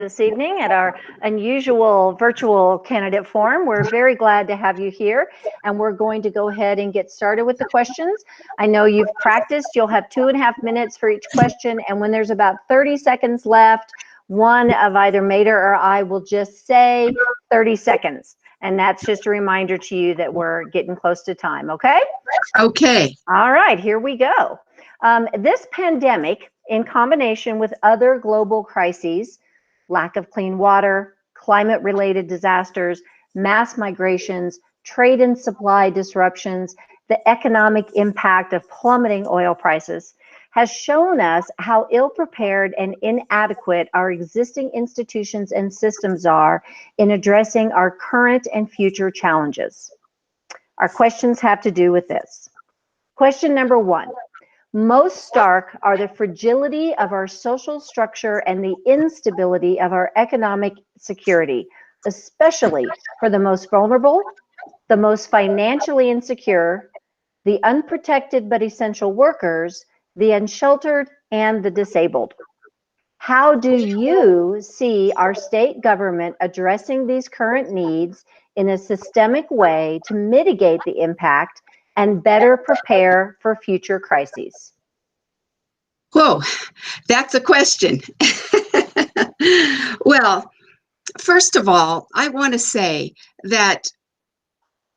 this evening at our unusual virtual candidate forum. We're very glad to have you here, and we're going to go ahead and get started with the questions. I know you've practiced. You'll have 2.5 minutes for each question, and when there's about 30 seconds left, one of either Mater or I will just say 30 seconds. And that's just a reminder to you that we're getting close to time, okay? Okay. All right, here we go. This pandemic, in combination with other global crises, lack of clean water, climate-related disasters, mass migrations, trade and supply disruptions, the economic impact of plummeting oil prices, has shown us how ill-prepared and inadequate our existing institutions and systems are in addressing our current and future challenges. Our questions have to do with this. Question number 1. Most stark are the fragility of our social structure and the instability of our economic security, especially for the most vulnerable, the most financially insecure, the unprotected but essential workers, the unsheltered, and the disabled. How do you see our state government addressing these current needs in a systemic way to mitigate the impact and better prepare for future crises? Whoa, that's a question. Well, first of all, I want to say that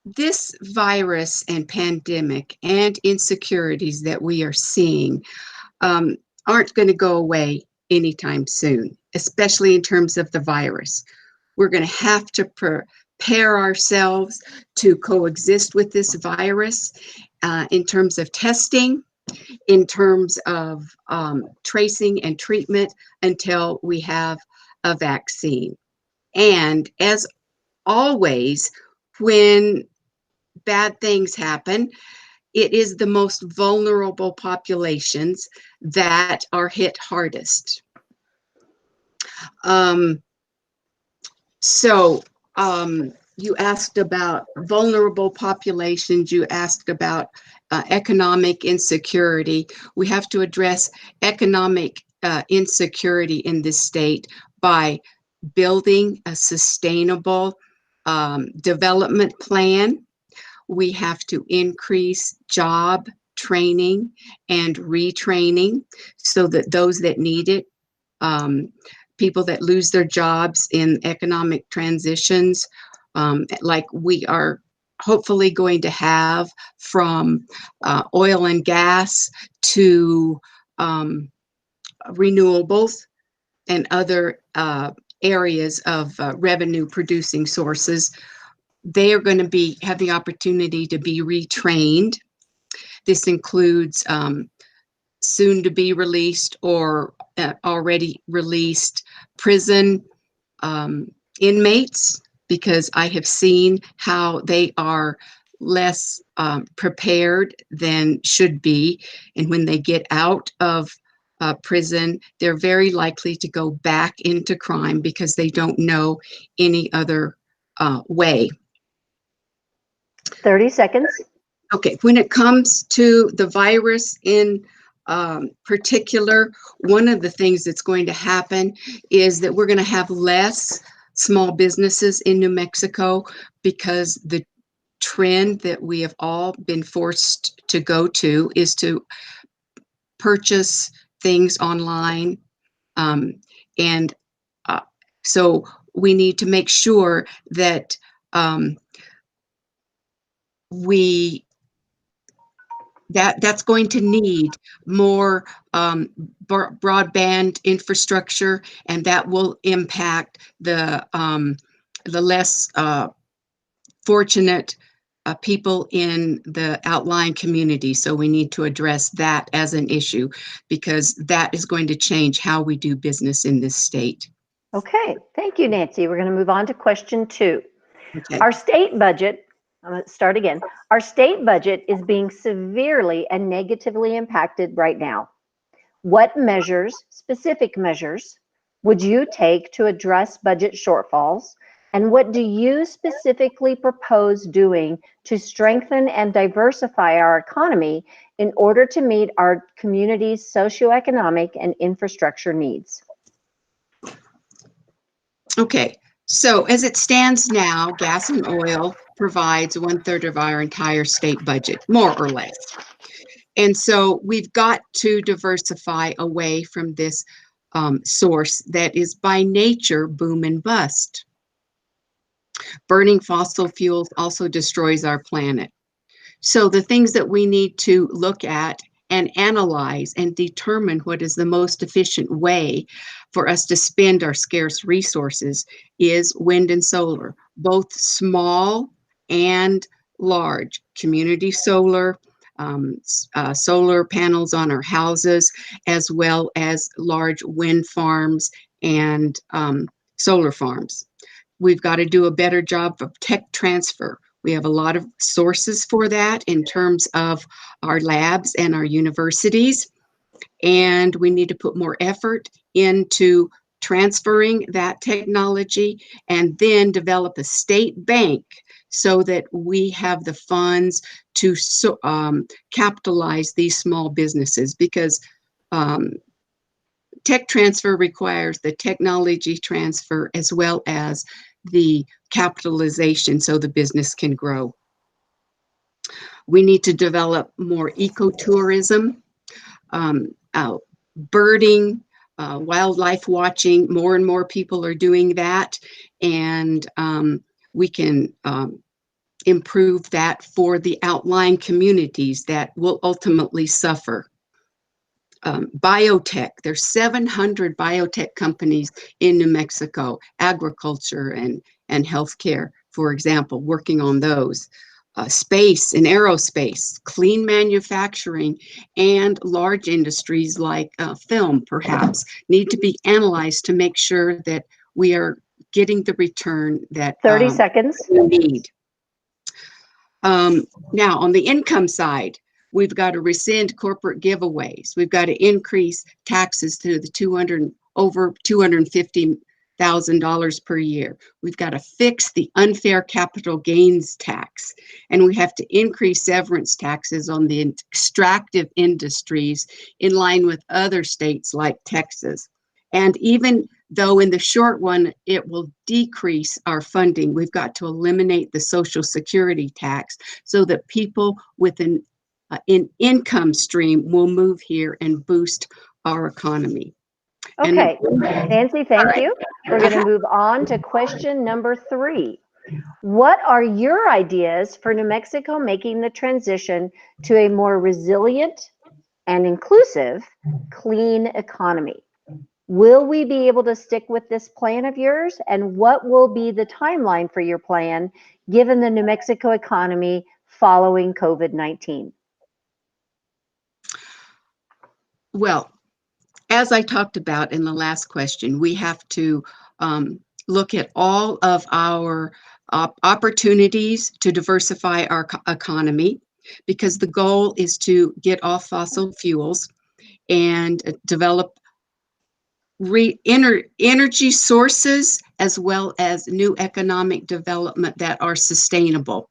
this virus and pandemic and insecurities that we are seeing aren't going to go away anytime soon, especially in terms of the virus. We're going to have to prepare ourselves to coexist with this virus in terms of testing, in terms of tracing and treatment until we have a vaccine. And as always, when bad things happen, it is the most vulnerable populations that are hit hardest. You asked about vulnerable populations, you asked about economic insecurity. We have to address economic insecurity in this state by building a sustainable development plan. We have to increase job training and retraining so that those that need it, people that lose their jobs in economic transitions, like we are hopefully going to have from oil and gas to renewables and other areas of revenue producing sources, they are going to have the opportunity to be retrained. This includes soon to be released or already released prison inmates, because I have seen how they are less prepared than should be. And when they get out of prison, they're very likely to go back into crime because they don't know any other way. 30 seconds. Okay, when it comes to the virus in particular, one of the things that's going to happen is that we're going to have less small businesses in New Mexico because the trend that we have all been forced to go to is to purchase things online. So we need to make sure that that's going to need more broadband infrastructure, and that will impact the less fortunate people in the outlying community. So we need to address that as an issue, because that is going to change how we do business in this state. Okay, thank you, Nancy. We're going to move on to question 2. Okay. Our state budget, I'm going to start again. Our state budget is being severely and negatively impacted right now. What measures, specific measures, would you take to address budget shortfalls? And what do you specifically propose doing to strengthen and diversify our economy in order to meet our community's socioeconomic and infrastructure needs? Okay, so as it stands now, gas and oil provides 1/3 of our entire state budget, more or less. And so we've got to diversify away from this source that is by nature boom and bust. Burning fossil fuels also destroys our planet. So the things that we need to look at and analyze and determine what is the most efficient way for us to spend our scarce resources is wind and solar, both small and large. Community solar, solar panels on our houses, as well as large wind farms and solar farms. We've got to do a better job of tech transfer. We have a lot of sources for that in terms of our labs and our universities, and we need to put more effort into transferring that technology and then develop a state bank so that we have the funds to capitalize these small businesses, because um, tech transfer requires the technology transfer as well as the capitalization so the business can grow. We need to develop more ecotourism, birding, wildlife watching. More and more people are doing that, and we can improve that for the outlying communities that will ultimately suffer. Biotech, there's 700 biotech companies in New Mexico, agriculture and healthcare, for example, working on those. Space and aerospace, clean manufacturing, and large industries like film, perhaps, need to be analyzed to make sure that we are getting the return that 30 seconds. we need. Now, on the income side, we've got to rescind corporate giveaways. We've got to increase taxes to the over $250,000 per year. We've got to fix the unfair capital gains tax, and we have to increase severance taxes on the extractive industries in line with other states like Texas. And even though in the short run it will decrease our funding, we've got to eliminate the Social Security tax so that people with an income stream will move here and boost our economy. Okay, Nancy, thank you. We're going to move on to question number 3. What are your ideas for New Mexico making the transition to a more resilient and inclusive clean economy? Will we be able to stick with this plan of yours? And what will be the timeline for your plan given the New Mexico economy following COVID-19? Well, as I talked about in the last question, we have to look at all of our opportunities to diversify our economy, because the goal is to get off fossil fuels and develop energy sources as well as new economic development that are sustainable.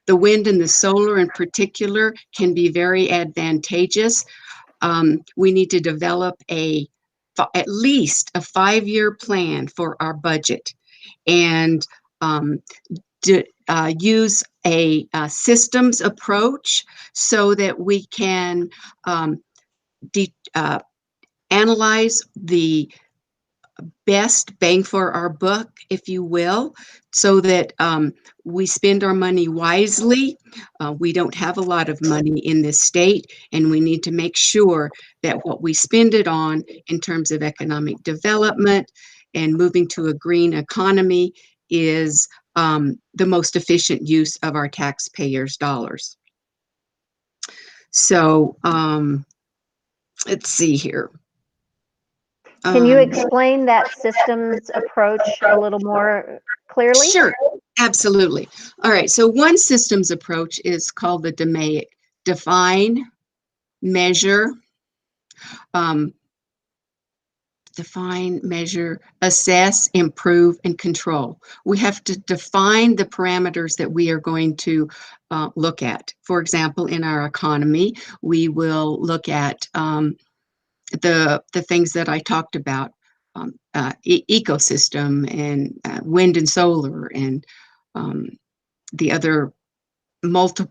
The wind and the solar in particular can be very advantageous. We need to develop at least a 5-year plan for our budget, and use a systems approach so that we can analyze the best bang for our buck, if you will, so that we spend our money wisely. We don't have a lot of money in this state, and we need to make sure that what we spend it on in terms of economic development and moving to a green economy is the most efficient use of our taxpayers' dollars. So let's see here. Can you explain that systems approach a little more clearly? Sure, absolutely. All right, so one systems approach is called the DMAIC: define, measure, assess, improve, and control. We have to define the parameters that we are going to look at. For example, in our economy, we will look at the things that I talked about. ecosystem, and wind and solar, and the other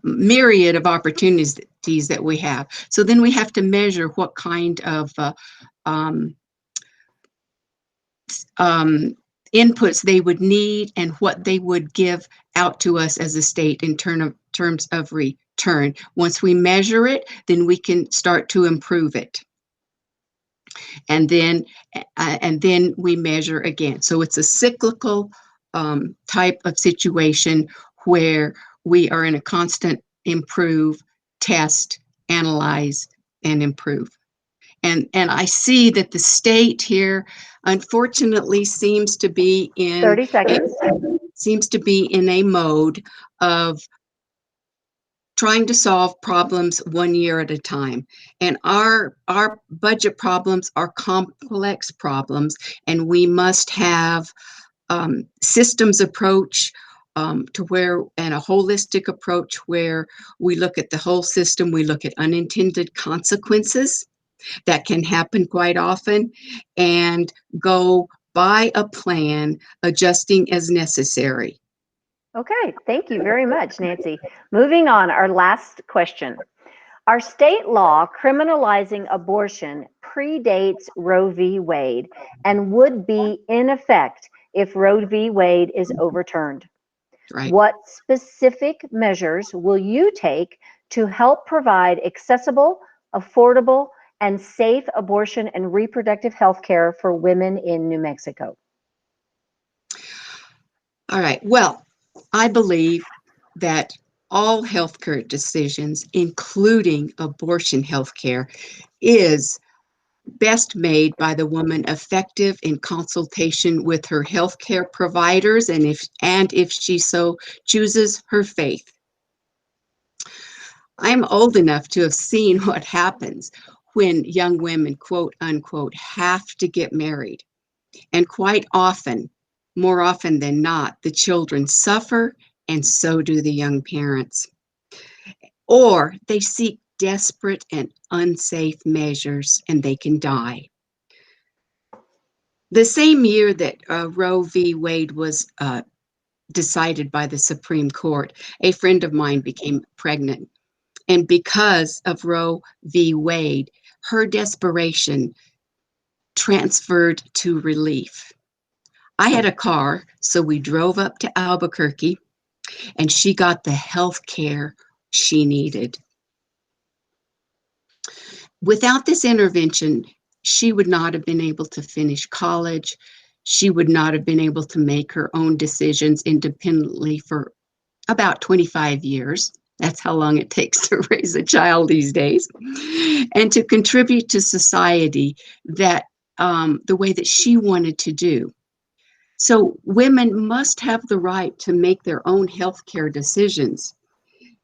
myriad of opportunities that we have. So then we have to measure what kind of um, inputs they would need and what they would give out to us as a state in terms of return. Once we measure it, then we can start to improve it. And then we measure again. So it's a cyclical type of situation where we are in a constant improve, test, analyze, and improve. And I see that the state here, unfortunately, seems to be in 30 seconds. a mode of trying to solve problems one year at a time. And our budget problems are complex problems, and we must have systems approach to where, and a holistic approach where we look at the whole system, we look at unintended consequences that can happen quite often, and go by a plan, adjusting as necessary. Okay, thank you very much, Nancy. Moving on, our last question. Our state law criminalizing abortion predates Roe v. Wade and would be in effect if Roe v. Wade is overturned. Right. What specific measures will you take to help provide accessible, affordable, and safe abortion and reproductive health care for women in New Mexico? All right. Well, I believe that all healthcare decisions, including abortion healthcare, is best made by the woman, effective in consultation with her healthcare providers, and if she so chooses, her faith. I'm old enough to have seen what happens when young women, quote unquote, have to get married. And quite often, more often than not, the children suffer, and so do the young parents. Or they seek desperate and unsafe measures, and they can die. The same year that Roe v. Wade was decided by the Supreme Court, a friend of mine became pregnant. And because of Roe v. Wade, her desperation transferred to relief. I had a car, so we drove up to Albuquerque, and she got the health care she needed. Without this intervention, she would not have been able to finish college. She would not have been able to make her own decisions independently for about 25 years. That's how long it takes to raise a child these days. And to contribute to society that the way that she wanted to do. So women must have the right to make their own healthcare decisions.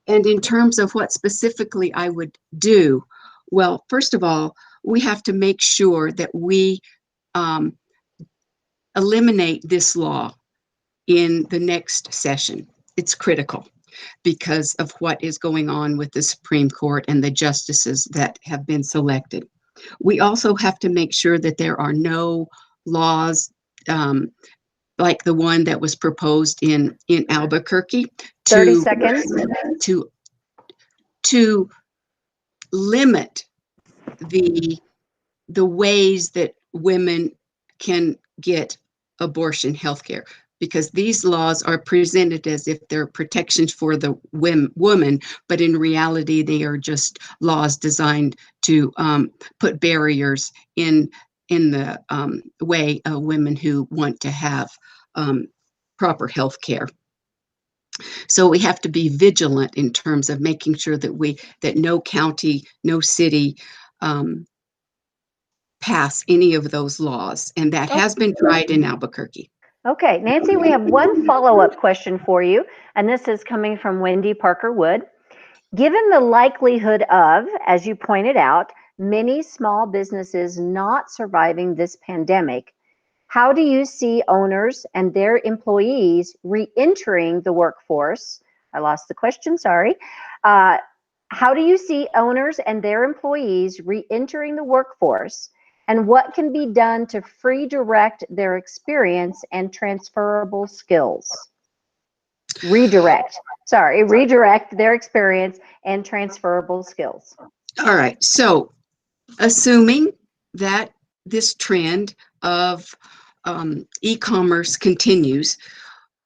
And in terms of what specifically I would do, well, first of all, we have to make sure that we eliminate this law in the next session. It's critical because of what is going on with the Supreme Court and the justices that have been selected. We also have to make sure that there are no laws like the one that was proposed in Albuquerque 30 seconds. to limit the ways that women can get abortion health care, because these laws are presented as if they're protections for the woman, but in reality, they are just laws designed to put barriers in the way of women who want to have proper health care. So we have to be vigilant in terms of making sure that no county, no city pass any of those laws, and that has been tried in Albuquerque. Okay, Nancy, we have one follow-up question for you, and this is coming from Wendy Parker Wood. Given the likelihood of, as you pointed out, many small businesses not surviving this pandemic, how do you see owners and their employees re-entering the workforce? I lost the question, sorry. How do you see owners and their employees re-entering the workforce? and what can be done to free direct their experience and transferable skills? Redirect their experience and transferable skills. All right. So, assuming that this trend of e-commerce continues,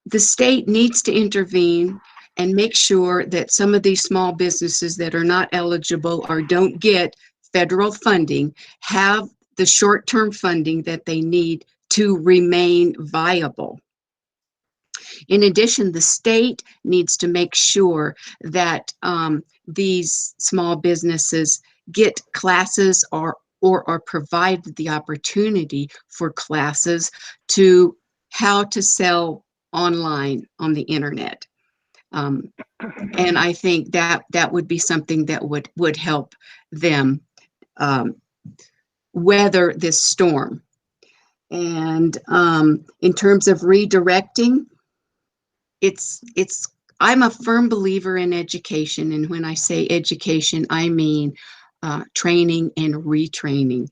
the state needs to intervene and make sure that some of these small businesses that are not eligible or don't get federal funding have the short-term funding that they need to remain viable. In addition, the state needs to make sure that these small businesses get classes or are provided the opportunity for classes to how to sell online on the internet. And I think that would be something that would help them weather this storm. And in terms of redirecting, I'm a firm believer in education, and when I say education, I mean training and retraining.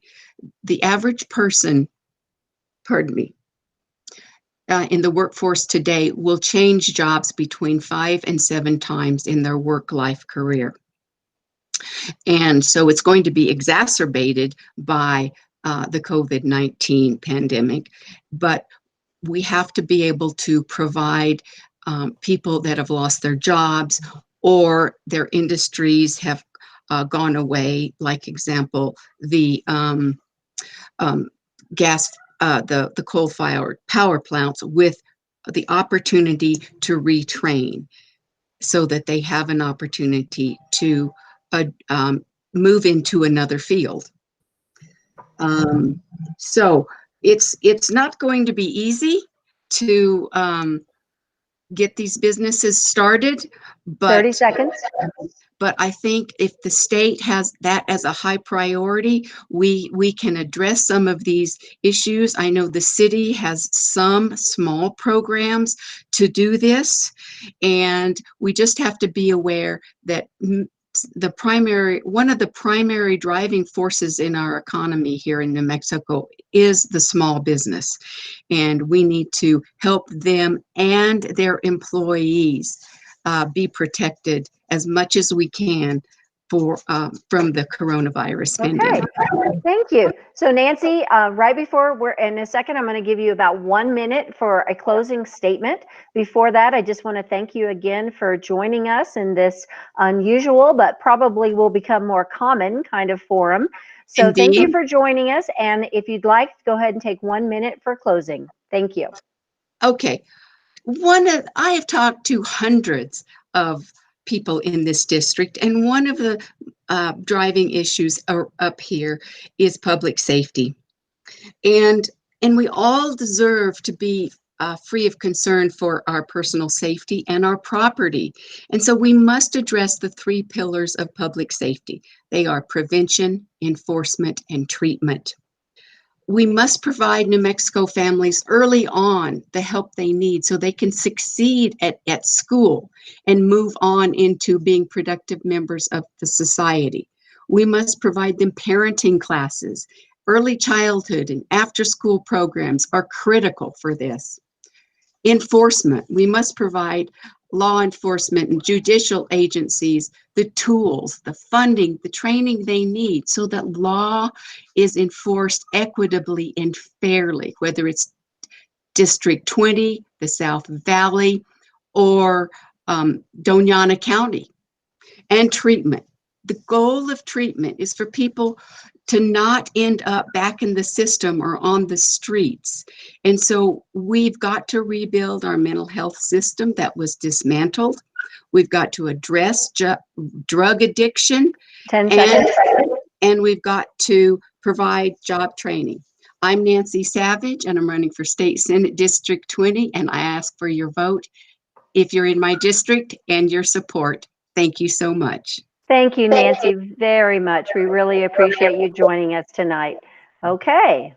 The average person, pardon me, in the workforce today will change jobs between 5 and 7 times in their work-life career. And so it's going to be exacerbated by the COVID-19 pandemic, but we have to be able to provide people that have lost their jobs or their industries have gone away, like example, the the coal-fired power plants, with the opportunity to retrain so that they have an opportunity to move into another field. So it's not going to be easy to get these businesses started, but 30 seconds. But I think if the state has that as a high priority, we can address some of these issues. I know the city has some small programs to do this, and we just have to be aware that one of the primary driving forces in our economy here in New Mexico is the small business, and we need to help them and their employees be protected as much as we can from the coronavirus pandemic. Thank you. So Nancy, right before we're in a second, I'm going to give you about 1 minute for a closing statement. Before that, I just want to thank you again for joining us in this unusual, but probably will become more common kind of forum. So Indeed. Thank you for joining us. And if you'd like, go ahead and take 1 minute for closing. Thank you. Okay. I have talked to hundreds of people in this district, and one of the driving issues up here is public safety. And we all deserve to be free of concern for our personal safety and our property. And so we must address the 3 pillars of public safety. They are prevention, enforcement, and treatment. We must provide New Mexico families early on the help they need so they can succeed at school and move on into being productive members of the society. We must provide them parenting classes. Early childhood and after-school programs are critical for this. Enforcement. We must provide law enforcement and judicial agencies the tools, the funding, the training they need so that law is enforced equitably and fairly, whether it's District 20, the South Valley, or Doñana County. And treatment. The goal of treatment is for people to not end up back in the system or on the streets. And so we've got to rebuild our mental health system that was dismantled. We've got to address drug addiction. 10 seconds. And we've got to provide job training. I'm Nancy Savage, and I'm running for State Senate District 20, and I ask for your vote if you're in my district and your support. Thank you so much. Thank you, Nancy, very much. We really appreciate you joining us tonight. Okay.